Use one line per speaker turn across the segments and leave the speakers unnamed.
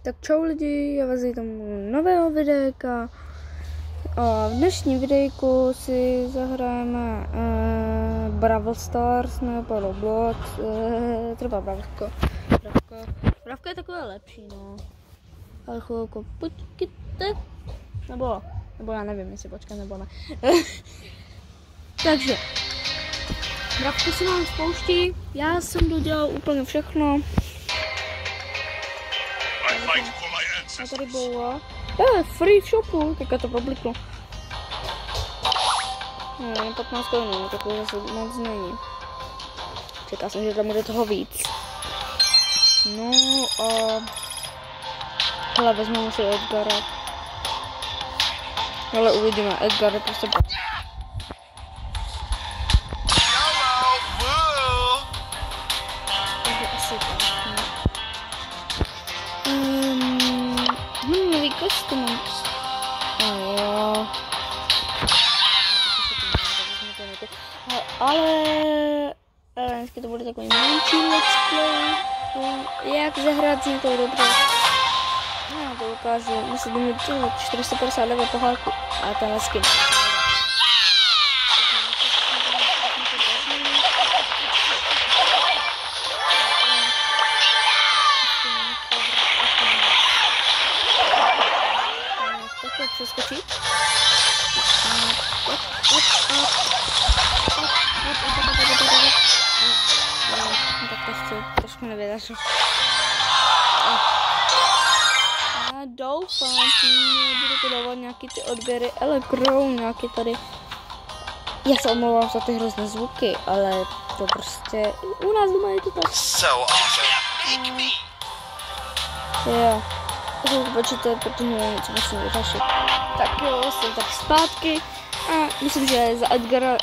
Tak čau lidi, já vás vítám u nového videjka. A v dnešním videjku si zahrajeme Brawl Stars nebo Roblox, třeba Bravko. Bravko je takové lepší, no. Ale chvilku počkejte, nebo já nevím, jestli počkat nebo ne. Takže, Bravko se nám spouští, já jsem dodělal úplně všechno. A tady bylo free v shopu, teďka to probliklo. No, 15 korun, takové zase moc není. Čekal jsem, že tam bude toho víc. No a... hele, vezmeme si Edgara. Ale uvidíme, Edgar je prostě... Takže asi tak, no. Nový kostým. Jo. Ale dneska to bude takový menší let's play. Jak zahrát s někou dobře. No, to ukážu. Musím mít 459 pohádku. A tenhle skin. Přeskočit. Tak to chci trošku nevydařit. Já doufám, že budu to dávat nějaký ty odběry Elecro, nějaký tady. Já se omlouvám za ty hrozné zvuky, ale to prostě u nás doma je to tak. Jo. Počítat, protože něco musím vyřešit. Tak jo, jsem tak zpátky a myslím, že za Edgara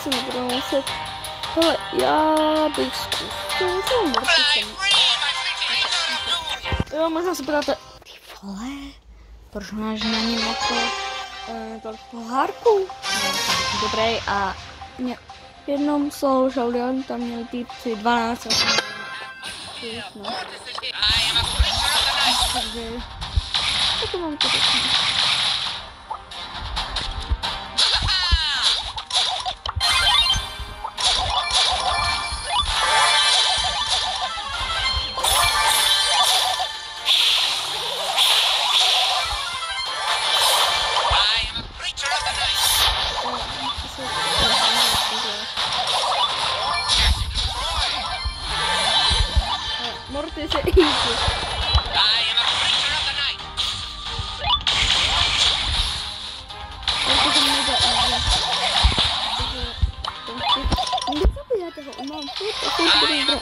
si nebudu muset. Hele, já bych zkusil toho Mortisem. Jo, možná se ptáte, ty vole, proč máš na něm jako tolik pohárků? No, dobrý a mě jednom solo showdown tam měl týpci 12 no. Takže to mám to taky. Morty se easy. Mám furt dobrý hra.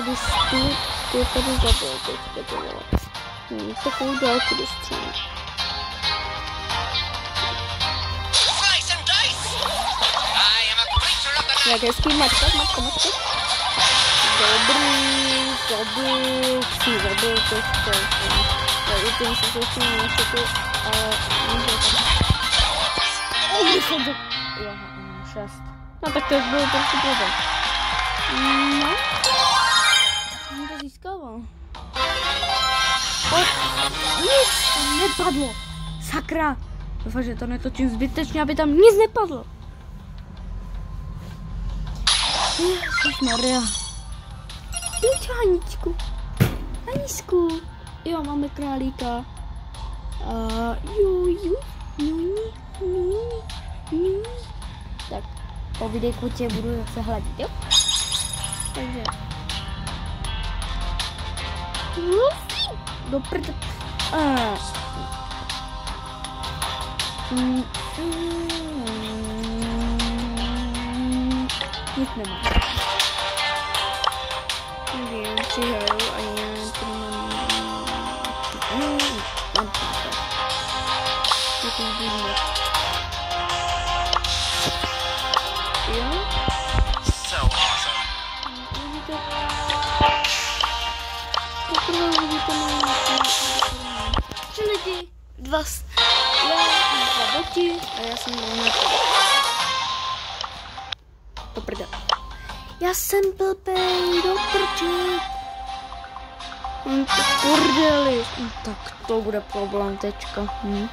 Když ty tady zabil teďka to bylo. Takovou dálku dostřelím. Jak hezký mačka. Dobrý, zabil to chtěl. Já i tím se soustředím na čeku, ale můžu tam. Jo, 6. No tak to bylo trošku problém. No. Jsem to získával. Nic tam nepadlo. Sakra. Doufám, že to netočím zbytečně, aby tam nic nepadlo. Ježišmarja. Pojď, Haničku. Hanisku. Jo, máme králíka. Tak. Po videjku tě budu zase hladit, jo? Takže. Do prd. Nic nemám. Takže přihraju a já to mám páté. To je důvod. Jo? So awesome. Poprvé vidíte moje 3 lidi, 2 boti a já jsem byl na to. Do prdele. Já jsem blbej, do prdele. Kurdeli. Tak to bude problém teďka. Ne.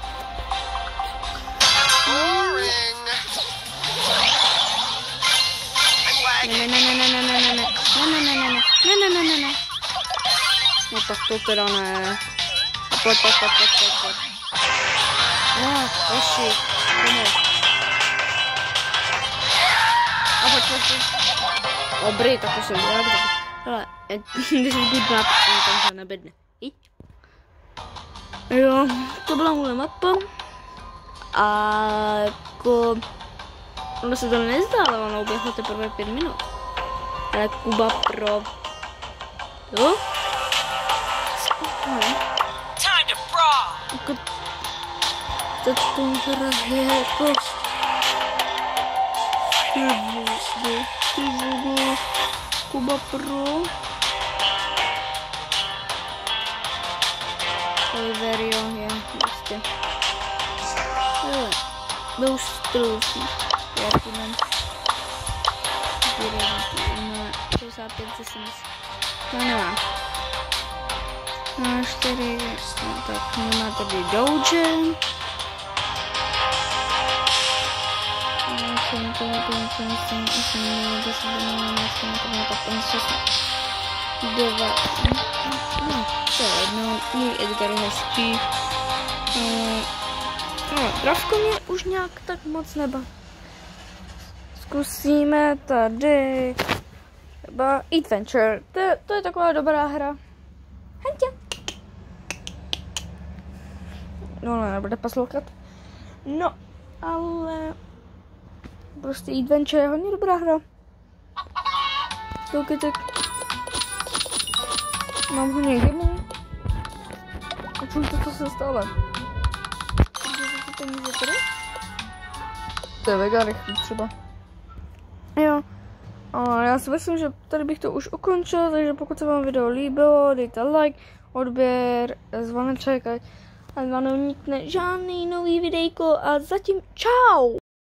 No tak to teda ne. Pojď. No, hoši, pomoc. A pojď. Dobrý, tak to se udělá. Hele, this is good map, tam se nebedne. Jo, to byla moje mapa. A jako... Ono se to nezdá, ale ono uběhlo teprve 5 minut. Ale Kuba Pro. Jo?
Time to brawl.
Jako... To hraje jako... Ty vodu. Kuba Pro. Oliverio, je, prostě. Hele, those trophy. Jaký mám? 65 ze 70. No nemám. No 4, no tak nemá tady Doge. No, to je jedno, můj Edgar je hezký. No, Dravko mě už nějak tak moc nebaví. Zkusíme tady třeba Adventure, to je taková dobrá hra. Hentě. No, nebude poslouchat. No, ale prostě Adventure je hodně dobrá hra. Koukejte. Mám hodně gemů. A čujte, co se stalo. To je mega rychlý třeba. Jo. A já si myslím, že tady bych to už ukončil, takže pokud se vám video líbilo, dejte like, odběr, zvoneček, ať vám neunikne žádný nový videjko a zatím čau!